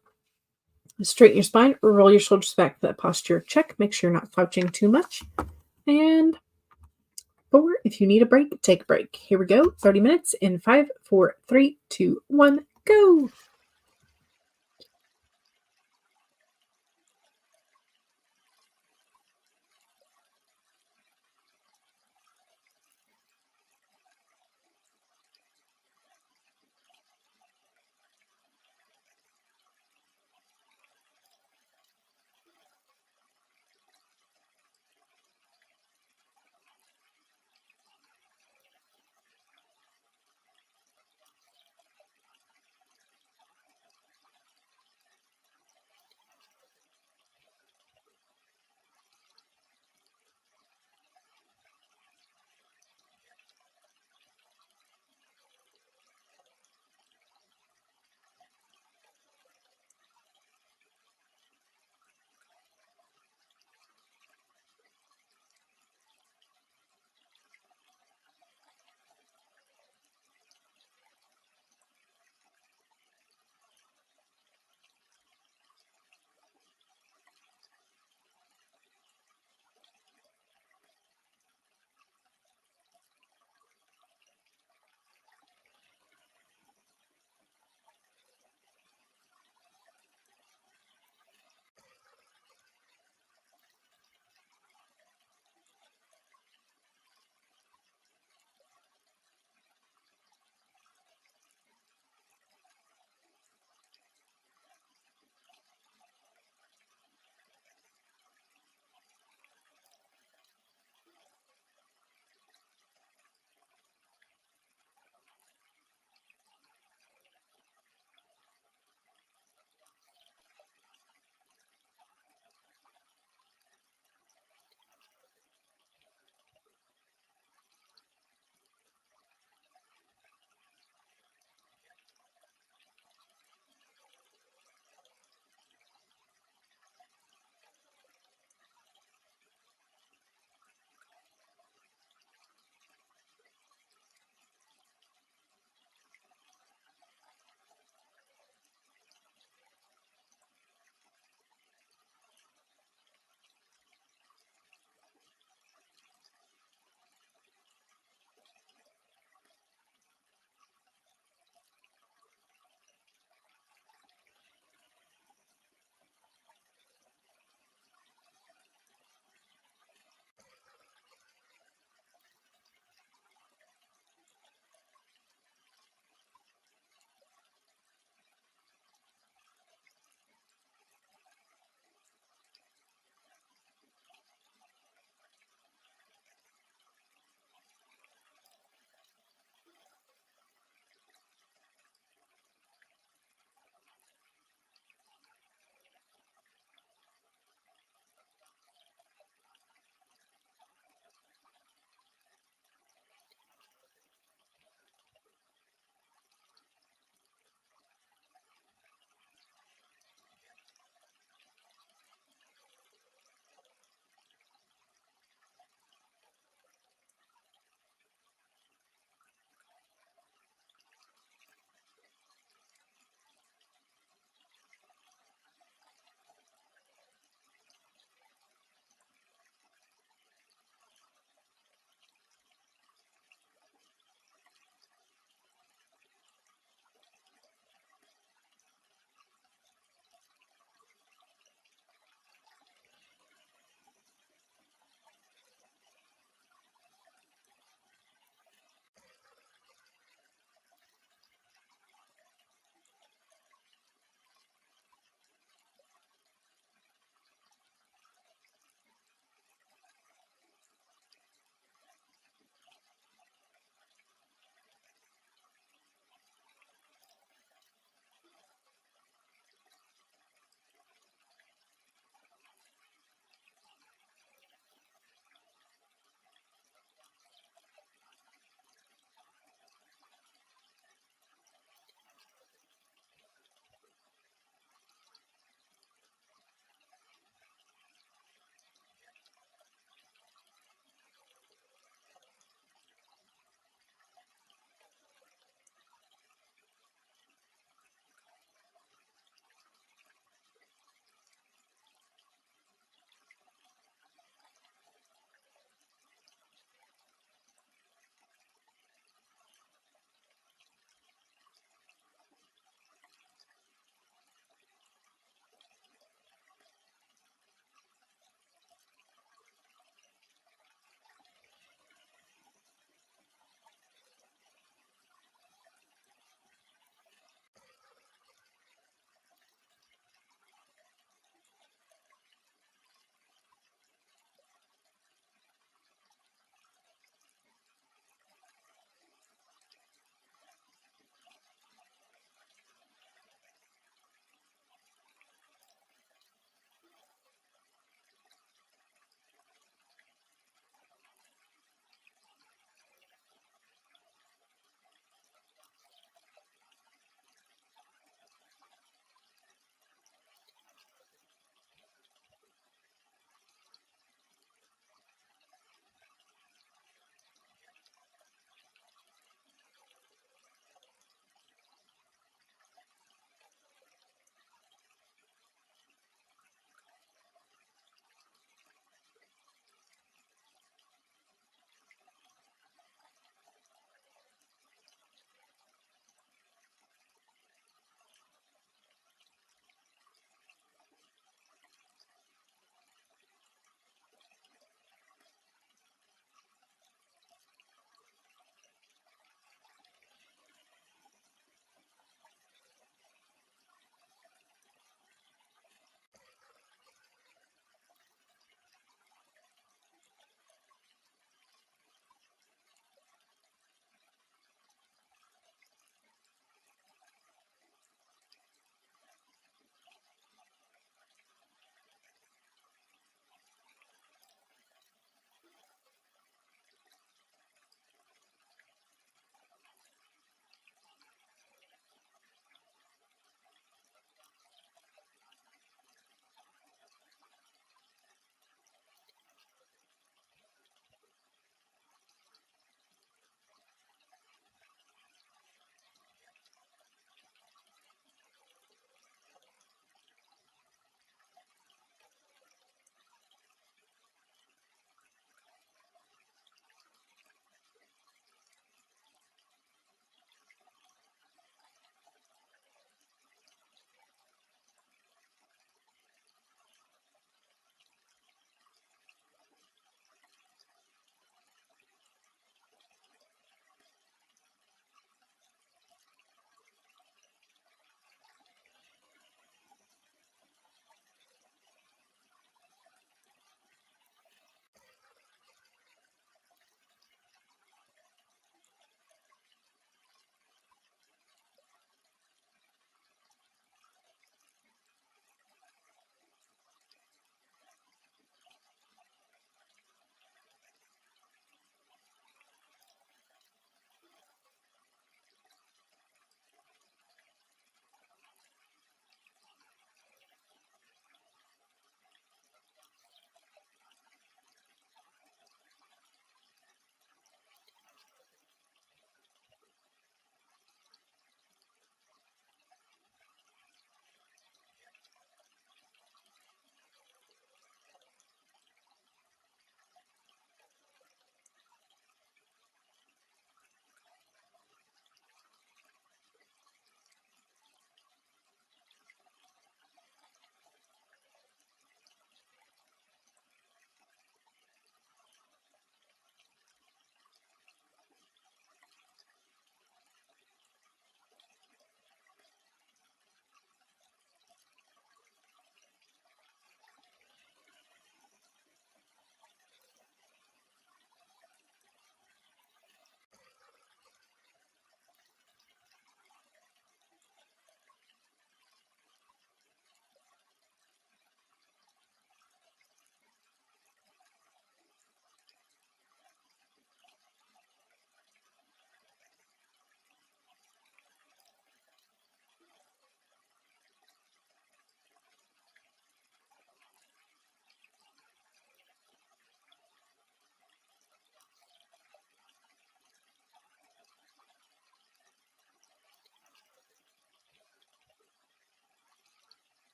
straighten your spine, roll your shoulders back for that posture check. Make sure you're not slouching too much. And 4, if you need a break, take a break. Here we go. 30 minutes in 5, 4, 3, 2, 1, go.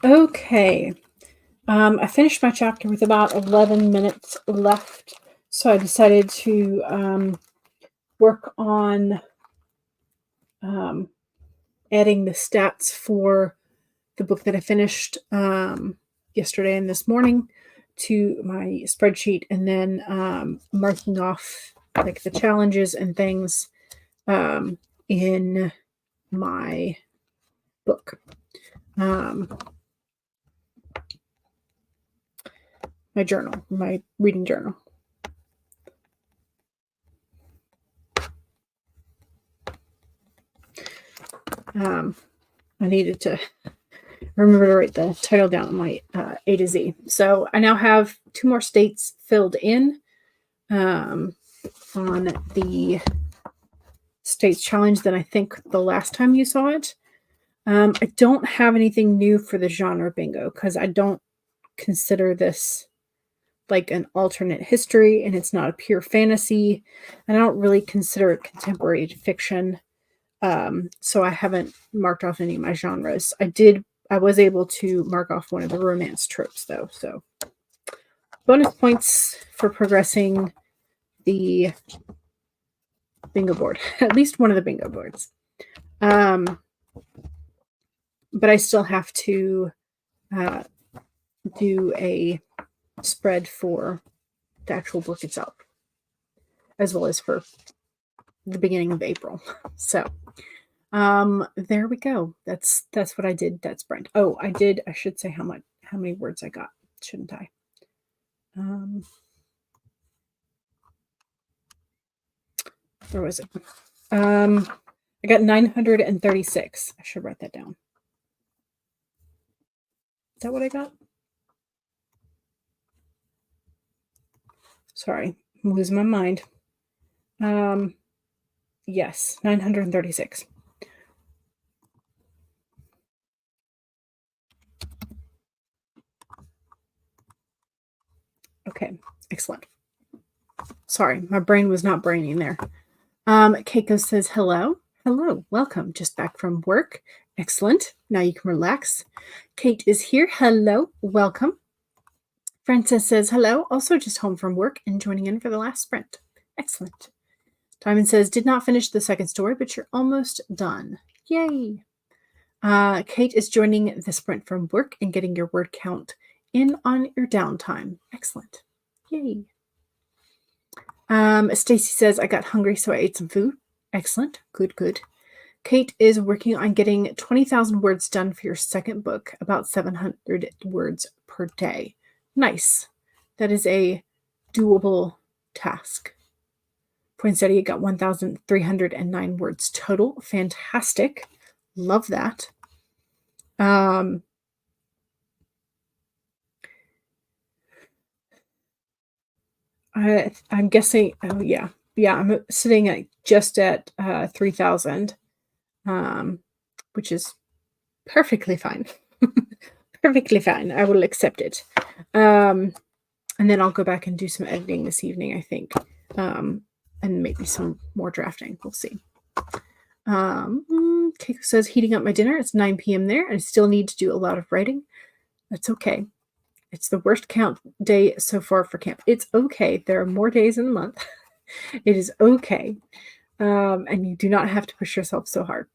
Okay. I finished my chapter with about 11 minutes left, so I decided to work on adding the stats for the book that I finished yesterday and this morning to my spreadsheet, and then marking off like the challenges and things in my book. My journal, my reading journal. I needed to remember to write the title down on my A to Z. So I now have 2 more states filled in on the states challenge than I think the last time you saw it. I don't have anything new for the genre bingo because I don't consider this like an alternate history, and it's not a pure fantasy, and I don't really consider it contemporary fiction. So I haven't marked off any of my genres. I was able to mark off one of the romance tropes though. So bonus points for progressing the bingo board, at least one of the bingo boards. But I still have to do a spread for the actual book itself, as well as for the beginning of April. So there we go. That's what I did. That spread. Oh, I should say how many words I got, shouldn't I? Where was it? I got 936. I should write that down. Is that what I got? Sorry, I'm losing my mind. Yes, 936. Okay, excellent. Sorry, my brain was not braining there. Keiko says, hello. Hello, welcome. Just back from work. Excellent. Now you can relax. Kate is here. Hello, welcome. Frances says, hello. Also just home from work and joining in for the last sprint. Excellent. Diamond says, did not finish the second story, but you're almost done. Yay. Kate is joining the sprint from work and getting your word count in on your downtime. Excellent. Yay. Stacy says, I got hungry, so I ate some food. Excellent. Good, good. Kate is working on getting 20,000 words done for your second book, about 700 words per day. Nice. That is a doable task. Poinsettia got 1,309 words total. Fantastic. Love that. I'm guessing, oh yeah, I'm sitting at just at 3,000, which is perfectly fine. Perfectly fine. I will accept it. And then I'll go back and do some editing this evening, I think, and maybe some more drafting. We'll see. Keiko says, heating up my dinner. It's 9 p.m. there. I still need to do a lot of writing. That's okay. It's the worst count day so far for camp. It's okay. There are more days in the month. It is okay. And you do not have to push yourself so hard.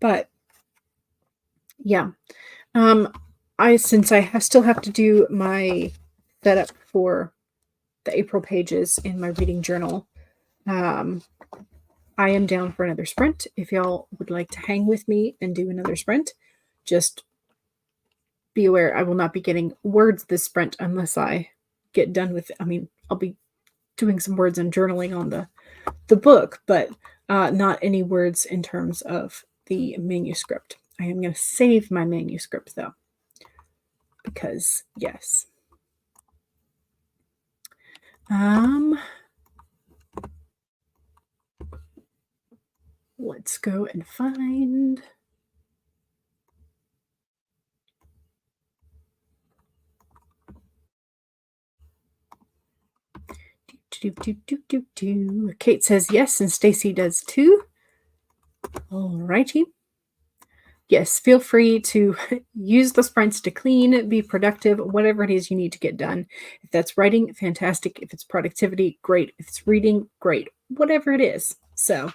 But yeah. Since I still have to do my setup for the April pages in my reading journal, I am down for another sprint. If y'all would like to hang with me and do another sprint, just be aware I will not be getting words this sprint unless I get done with it. I mean, I'll be doing some words and journaling on the book, but not any words in terms of the manuscript. I am going to save my manuscript though, because yes. Let's go and find Kate says yes, and Stacy does too. Alrighty. yes, feel free to use the sprints to clean, be productive, whatever it is you need to get done. If that's writing, fantastic. If it's productivity, great. If it's reading, great. Whatever it is. So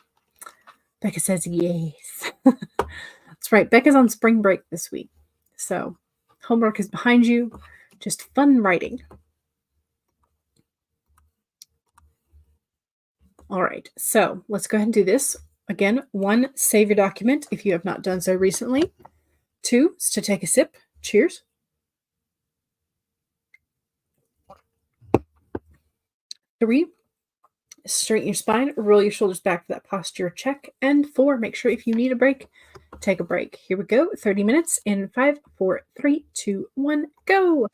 Becca says yes. That's right. Becca's on spring break this week. So homework is behind you. Just fun writing. All right. So let's go ahead and do this. Again, 1, save your document if you have not done so recently. 2 is to take a sip. Cheers. 3, straighten your spine, roll your shoulders back for that posture check. And 4, make sure if you need a break, take a break. Here we go. 30 minutes in 5, 4, 3, 2, 1, go.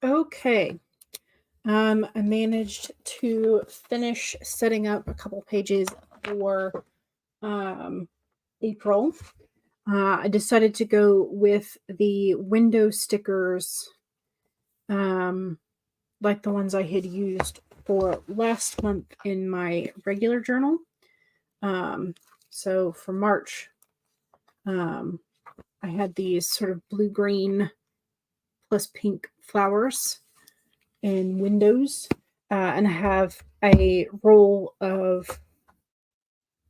Okay. I managed to finish setting up a couple pages for April. I decided to go with the window stickers, like the ones I had used for last month in my regular journal. So for March, I had these sort of blue-green plus pink flowers and windows, and I have a roll of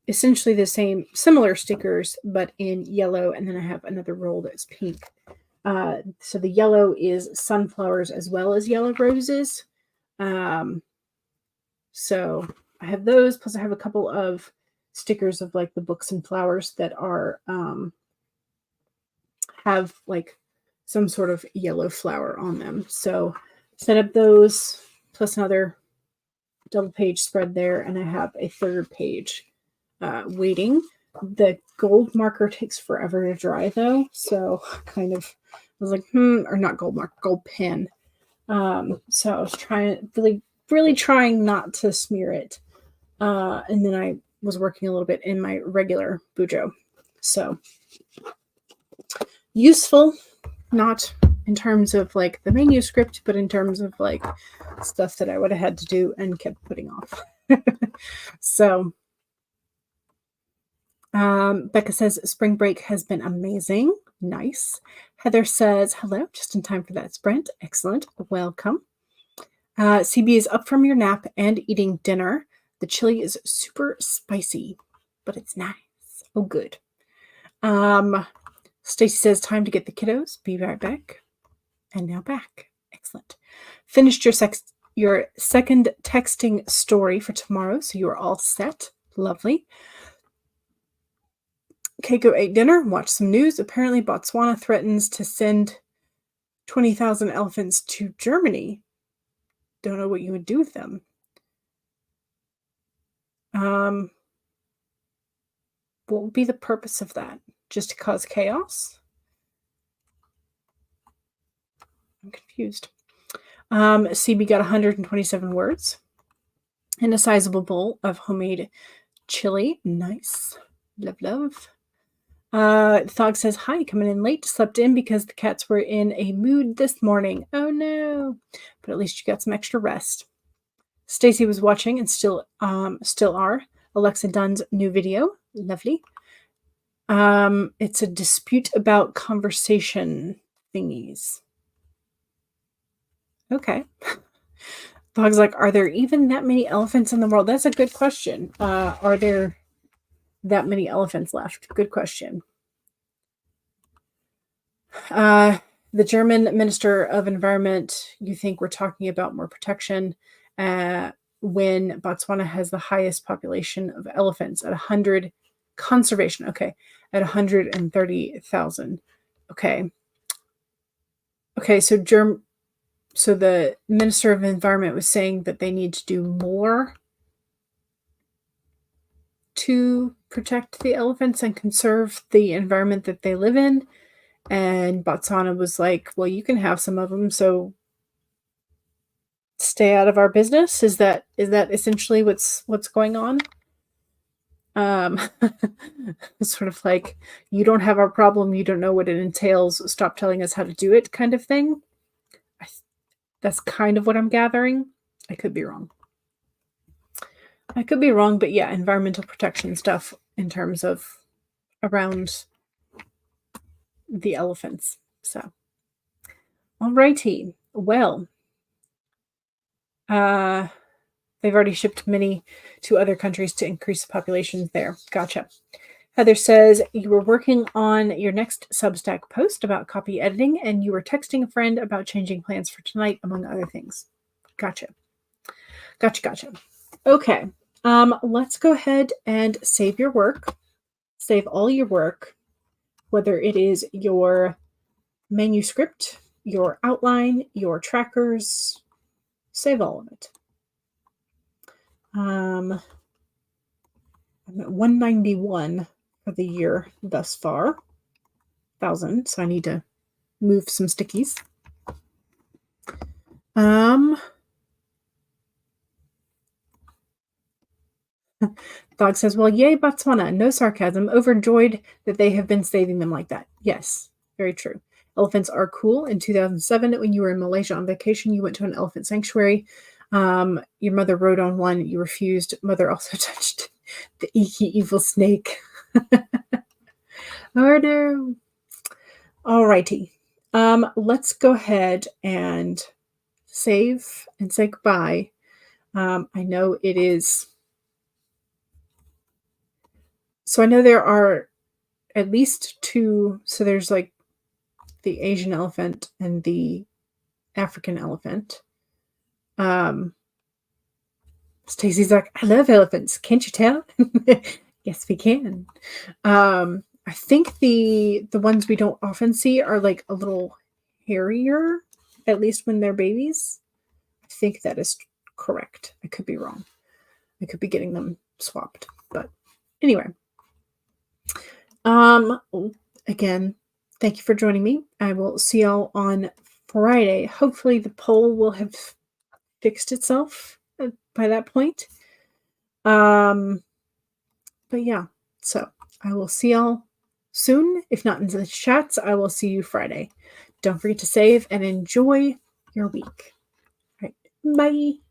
essentially the same similar stickers but in yellow, and then I have another roll that's pink. So the yellow is sunflowers as well as yellow roses. So I have those, plus I have a couple of stickers of like the books and flowers that are have like some sort of yellow flower on them. So set up those plus another double page spread there, and I have a third page waiting. The gold marker takes forever to dry though, so kind of I was like, or not gold marker, gold pen. So I was trying, really trying not to smear it. And then I was working a little bit in my regular Bujo. So useful, not in terms of like the manuscript, but in terms of like stuff that I would have had to do and kept putting off. So Becca says spring break has been amazing. Nice. Heather says hello, just in time for that sprint. Excellent. Welcome. CB is up from your nap and eating dinner. The chili is super spicy, but it's nice. Oh, good. Stacy says time to get the kiddos. Be right back. And now back. Excellent. Finished your second texting story for tomorrow, so you are all set. Lovely. Keiko ate dinner, watched some news. Apparently, Botswana threatens to send 20,000 elephants to Germany. Don't know what you would do with them. What would be the purpose of that? Just to cause chaos? I'm confused. CB got 127 words and a sizable bowl of homemade chili. Nice. Love, love. Thog says, hi, coming in late. Slept in because the cats were in a mood this morning. Oh, no. But at least you got some extra rest. Stacy was watching and still are. Alexa Dunn's new video. Lovely. It's a dispute about conversation thingies. Okay. Thog's like, are there even that many elephants in the world? That's a good question. Are there that many elephants left? Good question. The German Minister of Environment, you think we're talking about more protection when Botswana has the highest population of elephants at 100 conservation. Okay. At 130,000. Okay. Okay. So the Minister of Environment was saying that they need to do more to protect the elephants and conserve the environment that they live in. And Botswana was like, well, you can have some of them, so stay out of our business. Is that essentially what's going on? It's sort of like, you don't have our problem, you don't know what it entails, stop telling us how to do it kind of thing. That's kind of what I'm gathering. I could be wrong. But yeah, environmental protection stuff in terms of around the elephants. So, alrighty. Well, they've already shipped many to other countries to increase the populations there. Gotcha. Heather says you were working on your next Substack post about copy editing, and you were texting a friend about changing plans for tonight, among other things. Gotcha. Okay. Let's go ahead and save your work. Save all your work, whether it is your manuscript, your outline, your trackers. Save all of it. I'm at 191 for the year thus far. 1,000, so I need to move some stickies. Um, Dog says, well, yay, Botswana. No sarcasm. Overjoyed that they have been saving them like that. Yes, very true. Elephants are cool. In 2007, when you were in Malaysia on vacation, you went to an elephant sanctuary. Your mother rode on one. You refused. Mother also touched the icky evil snake. Oh, no. All righty. Let's go ahead and save and say goodbye. I know it is. So I know there are at least two. So there's like the Asian elephant and the African elephant. Stacy's like, I love elephants. Can't you tell? Yes, we can. I think the ones we don't often see are like a little hairier, at least when they're babies. I think that is correct. I could be wrong. I could be getting them swapped. But anyway. Again, thank you for joining me. I will see y'all on Friday. Hopefully the poll will have fixed itself by that point. But yeah, so I will see y'all soon. If not in the chats, I will see you Friday. Don't forget to save and enjoy your week. All right, bye.